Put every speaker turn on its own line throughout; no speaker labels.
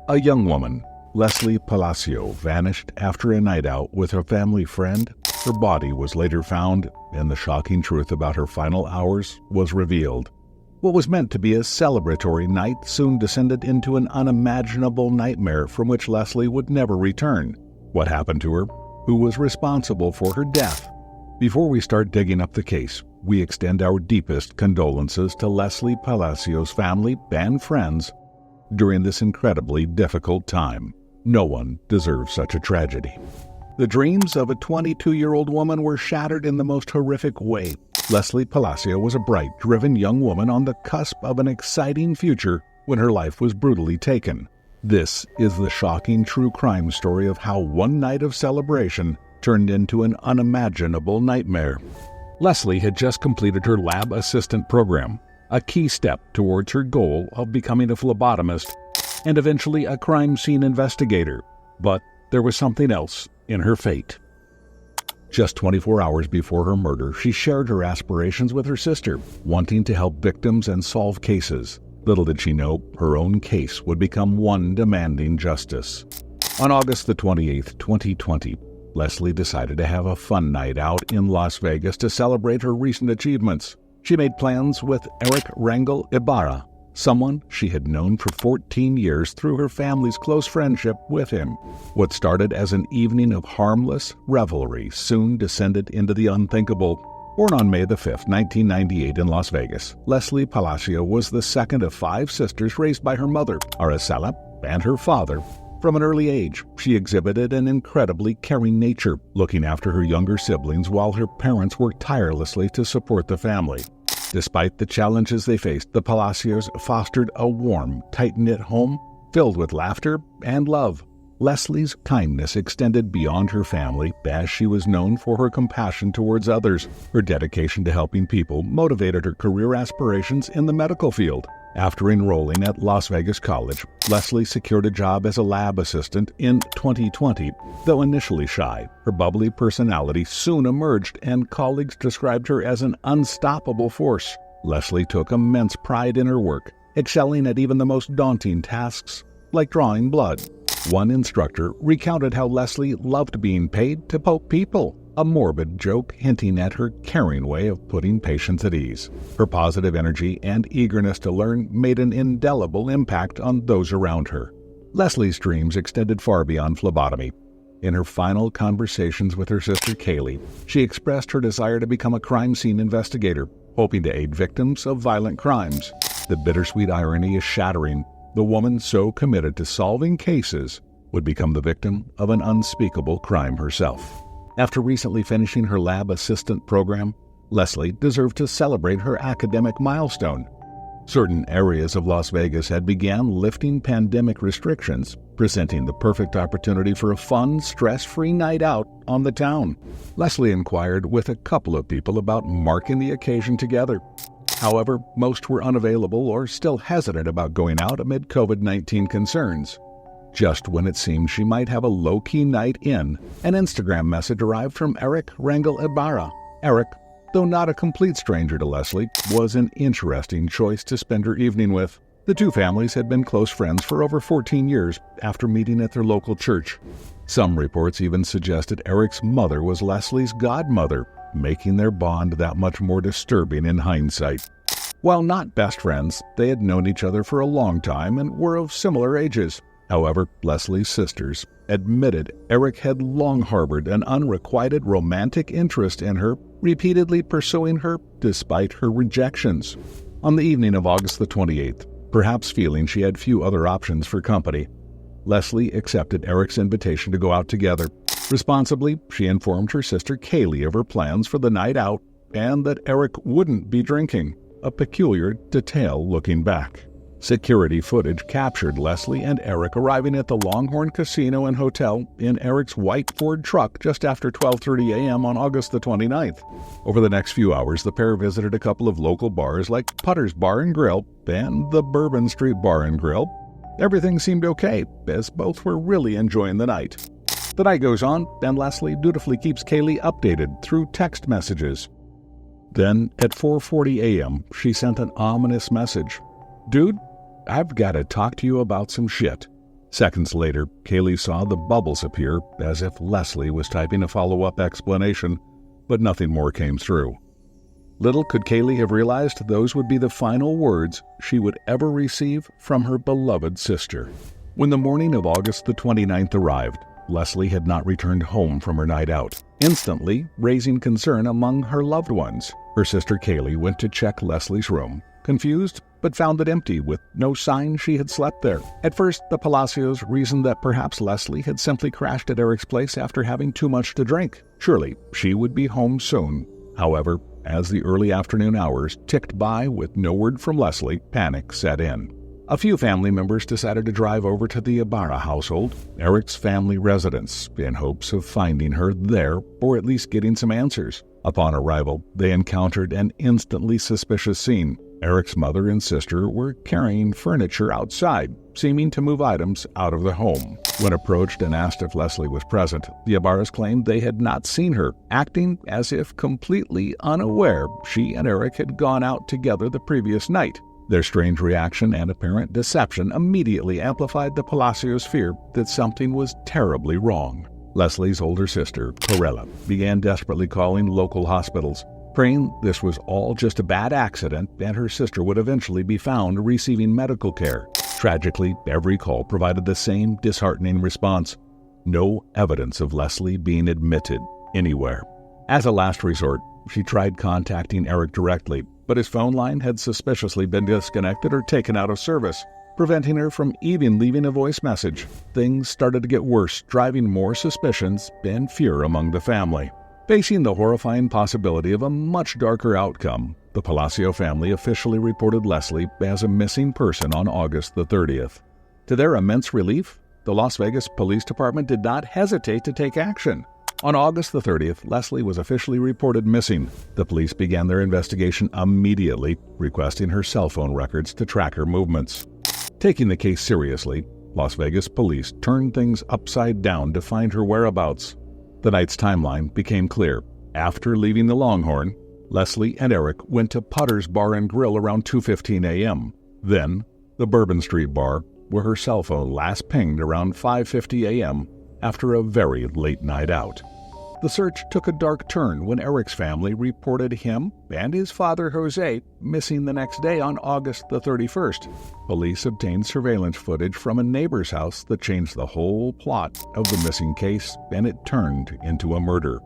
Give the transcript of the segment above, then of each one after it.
A young woman, Lesly Palacio, vanished after a night out with her family friend. Her body was later found, and the shocking truth about her final hours was revealed. What was meant to be a celebratory night soon descended into an unimaginable nightmare from which Lesly would never return. What happened to her? Who was responsible for her death? Before we start digging up the case, we extend our deepest condolences to Lesly Palacio's family and friends during this incredibly difficult time. No one deserves such a tragedy. The dreams of a 22-year-old woman were shattered in the most horrific way. Lesly Palacio was a bright, driven young woman on the cusp of an exciting future when her life was brutally taken. This is the shocking true crime story of how one night of celebration turned into an unimaginable nightmare. Lesly had just completed her lab assistant program, a key step towards her goal of becoming a phlebotomist and eventually a crime scene investigator. But there was something else in her fate. Just 24 hours before her murder, she shared her aspirations with her sister, wanting to help victims and solve cases. Little did she know, her own case would become one demanding justice. On August the 28th, 2020, Lesly decided to have a fun night out in Las Vegas to celebrate her recent achievements. She made plans with rangel-ibarra, someone she had known for 14 years through her family's close friendship with him. What started as an evening of harmless revelry soon descended into the unthinkable. Born on May 5, 1998 in Las Vegas, Lesly Palacio was the second of 5 sisters raised by her mother, Araceli, and her father. From an early age, she exhibited an incredibly caring nature, looking after her younger siblings while her parents worked tirelessly to support the family. Despite the challenges they faced, the Palacios fostered a warm, tight-knit home filled with laughter and love. Lesly's kindness extended beyond her family, as she was known for her compassion towards others. Her dedication to helping people motivated her career aspirations in the medical field. After enrolling at Las Vegas College, Lesly secured a job as a lab assistant in 2020. Though initially shy, her bubbly personality soon emerged, and colleagues described her as an unstoppable force. Lesly took immense pride in her work, excelling at even the most daunting tasks, like drawing blood. One instructor recounted how Lesly loved being paid to poke people, a morbid joke hinting at her caring way of putting patients at ease. Her positive energy and eagerness to learn made an indelible impact on those around her. Lesly's dreams extended far beyond phlebotomy. In her final conversations with her sister Kaylee, she expressed her desire to become a crime scene investigator, hoping to aid victims of violent crimes. The bittersweet irony is shattering. The woman so committed to solving cases would become the victim of an unspeakable crime herself. After recently finishing her lab assistant program, Lesly deserved to celebrate her academic milestone. Certain areas of Las Vegas had began lifting pandemic restrictions, presenting the perfect opportunity for a fun, stress-free night out on the town. Lesly inquired with a couple of people about marking the occasion together. However, most were unavailable or still hesitant about going out amid COVID-19 concerns. Just when it seemed she might have a low-key night in, an Instagram message arrived from rangel-ibarra. Eric, though not a complete stranger to Lesly, was an interesting choice to spend her evening with. The two families had been close friends for over 14 years after meeting at their local church. Some reports even suggested Eric's mother was Lesly's godmother, making their bond that much more disturbing in hindsight. While not best friends, they had known each other for a long time and were of similar ages. However, Lesly's sisters admitted Eric had long harbored an unrequited romantic interest in her, repeatedly pursuing her despite her rejections. On the evening of August the 28th, perhaps feeling she had few other options for company, Lesly accepted Eric's invitation to go out together. Responsibly, she informed her sister Kaylee of her plans for the night out and that Eric wouldn't be drinking, a peculiar detail looking back. Security footage captured Lesly and Eric arriving at the Longhorn Casino and Hotel in Eric's white Ford truck just after 12:30 a.m. on August the 29th. Over the next few hours, the pair visited a couple of local bars like Putter's Bar and Grill and the Bourbon Street Bar and Grill. Everything seemed okay, as both were really enjoying the night. The night goes on, and Lesly dutifully keeps Kaylee updated through text messages. Then, at 4:40 a.m., she sent an ominous message. "Dude, I've got to talk to you about some shit. Seconds later, Kaylee saw the bubbles appear as if Lesly was typing a follow-up explanation, but nothing more came through. Little could Kaylee have realized those would be the final words she would ever receive from her beloved sister. When the morning of August the 29th arrived, Lesly had not returned home from her night out, instantly raising concern among her loved ones. Her sister Kaylee went to check Lesly's room, confused, but found it empty with no sign she had slept there. At first, the Palacios reasoned that perhaps Lesly had simply crashed at Eric's place after having too much to drink. Surely, she would be home soon. However, as the early afternoon hours ticked by with no word from Lesly, panic set in. A few family members decided to drive over to the Ibarra household, Eric's family residence, in hopes of finding her there or at least getting some answers. Upon arrival, they encountered an instantly suspicious scene. Eric's mother and sister were carrying furniture outside, seeming to move items out of the home. When approached and asked if Lesly was present, the Ibarras claimed they had not seen her, acting as if completely unaware she and Eric had gone out together the previous night. Their strange reaction and apparent deception immediately amplified the Palacios' fear that something was terribly wrong. Lesly's older sister, Corella, began desperately calling local hospitals, praying this was all just a bad accident and her sister would eventually be found receiving medical care. Tragically, every call provided the same disheartening response: no evidence of Lesly being admitted anywhere. As a last resort, she tried contacting Eric directly, but his phone line had suspiciously been disconnected or taken out of service, preventing her from even leaving a voice message. Things started to get worse, driving more suspicions and fear among the family. Facing the horrifying possibility of a much darker outcome, the Palacio family officially reported Lesly as a missing person on August the 30th. To their immense relief, the Las Vegas Police Department did not hesitate to take action. On August the 30th, Lesly was officially reported missing. The police began their investigation immediately, requesting her cell phone records to track her movements. Taking the case seriously, Las Vegas police turned things upside down to find her whereabouts. The night's timeline became clear. After leaving the Longhorn, Lesly and Eric went to Putter's Bar and Grill around 2:15 a.m. Then, the Bourbon Street Bar, where her cell phone last pinged around 5:50 a.m. after a very late night out. The search took a dark turn when Eric's family reported him and his father Jose missing the next day on August the 31st. Police obtained surveillance footage from a neighbor's house that changed the whole plot of the missing case, and it turned into a murder.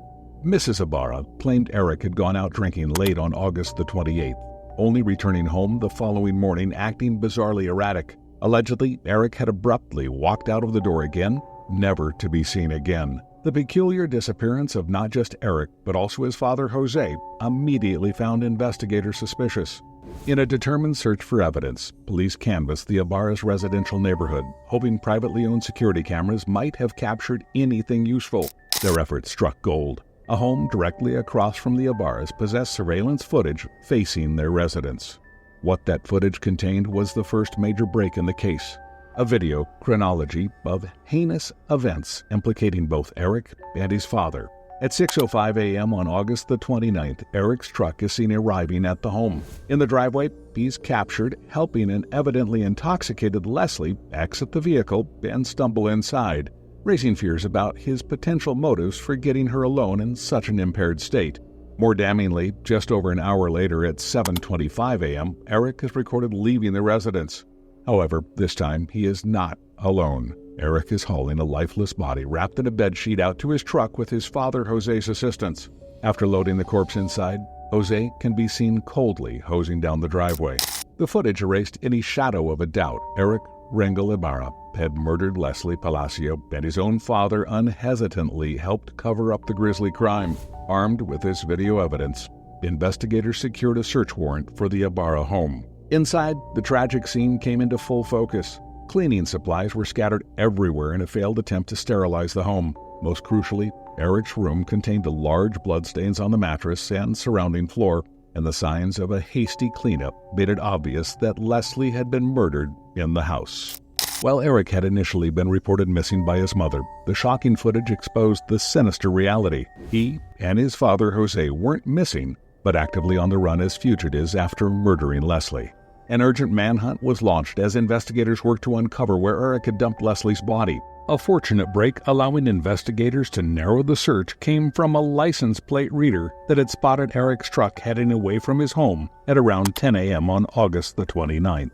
Mrs. Ibarra claimed Eric had gone out drinking late on August the 28th, only returning home the following morning acting bizarrely erratic. Allegedly, Eric had abruptly walked out of the door again, never to be seen again. The peculiar disappearance of not just Eric, but also his father Jose, immediately found investigators suspicious. In a determined search for evidence, police canvassed the Ibarra's residential neighborhood, hoping privately owned security cameras might have captured anything useful. Their efforts struck gold. A home directly across from the Ibarras possessed surveillance footage facing their residence. What that footage contained was the first major break in the case. A video chronology of heinous events implicating both Eric and his father. At 6:05 a.m. on August the 29th, Eric's truck is seen arriving at the home. In the driveway, he's captured helping an evidently intoxicated Lesly exit the vehicle and stumble inside, raising fears about his potential motives for getting her alone in such an impaired state. More damningly, just over an hour later at 7:25 a.m., Eric is recorded leaving the residence. However, this time he is not alone. Eric is hauling a lifeless body wrapped in a bedsheet out to his truck with his father Jose's assistance. After loading the corpse inside, Jose can be seen coldly hosing down the driveway. The footage erased any shadow of a doubt. Eric Rangel-Ibarra had murdered Lesly Palacio, and his own father unhesitantly helped cover up the grisly crime. Armed with this video evidence, investigators secured a search warrant for the Ibarra home. Inside, the tragic scene came into full focus. Cleaning supplies were scattered everywhere in a failed attempt to sterilize the home. Most crucially, Eric's room contained large bloodstains on the mattress and surrounding floor, and the signs of a hasty cleanup made it obvious that Lesly had been murdered in the house. While Eric had initially been reported missing by his mother, the shocking footage exposed the sinister reality. He and his father Jose weren't missing, but actively on the run as fugitives after murdering Lesly. An urgent manhunt was launched as investigators worked to uncover where Eric had dumped Lesly's body. A fortunate break allowing investigators to narrow the search came from a license plate reader that had spotted Eric's truck heading away from his home at around 10 a.m. on August the 29th.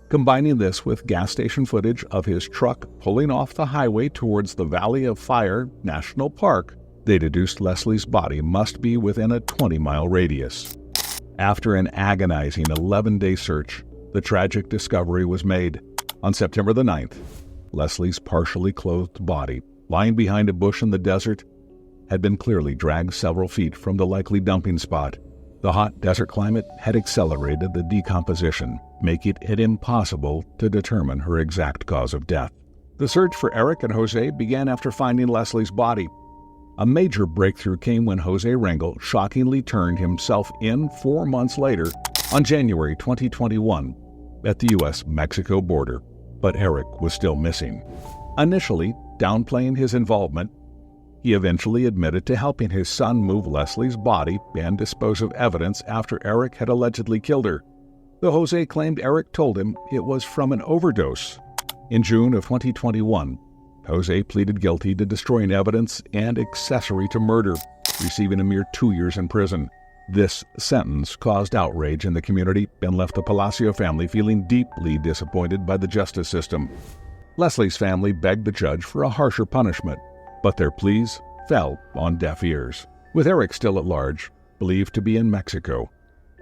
Combining this with gas station footage of his truck pulling off the highway towards the Valley of Fire National Park, they deduced Lesly's body must be within a 20-mile radius. After an agonizing 11-day search, the tragic discovery was made. On September the 9th, Lesly's partially clothed body, lying behind a bush in the desert, had been clearly dragged several feet from the likely dumping spot. The hot desert climate had accelerated the decomposition, making it impossible to determine her exact cause of death. The search for Eric and Jose began after finding Lesly's body. A major breakthrough came when Jose Rangel shockingly turned himself in 4 months later on January 2021 at the U.S.-Mexico border, but Eric was still missing. Initially downplaying his involvement, he eventually admitted to helping his son move Lesly's body and dispose of evidence after Eric had allegedly killed her, though Jose claimed Eric told him it was from an overdose. In June of 2021, Jose pleaded guilty to destroying evidence and accessory to murder, receiving a mere 2 years in prison. This sentence caused outrage in the community and left the Palacio family feeling deeply disappointed by the justice system. Lesly's family begged the judge for a harsher punishment, but their pleas fell on deaf ears. With Eric still at large, believed to be in Mexico,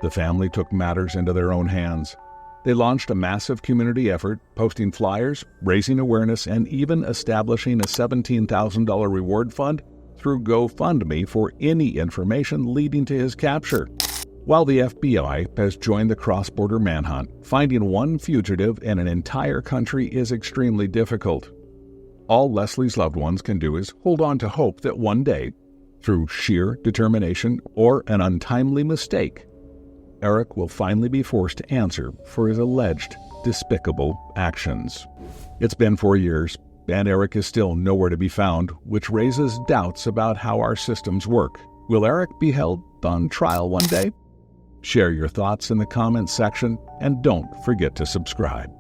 the family took matters into their own hands. They launched a massive community effort, posting flyers, raising awareness, and even establishing a $17,000 reward fund through GoFundMe for any information leading to his capture. While the FBI has joined the cross-border manhunt, finding one fugitive in an entire country is extremely difficult. All Lesly's loved ones can do is hold on to hope that one day, through sheer determination or an untimely mistake, Eric will finally be forced to answer for his alleged despicable actions. It's been 4 years, and Eric is still nowhere to be found, which raises doubts about how our systems work. Will Eric be held on trial one day? Share your thoughts in the comments section, and don't forget to subscribe.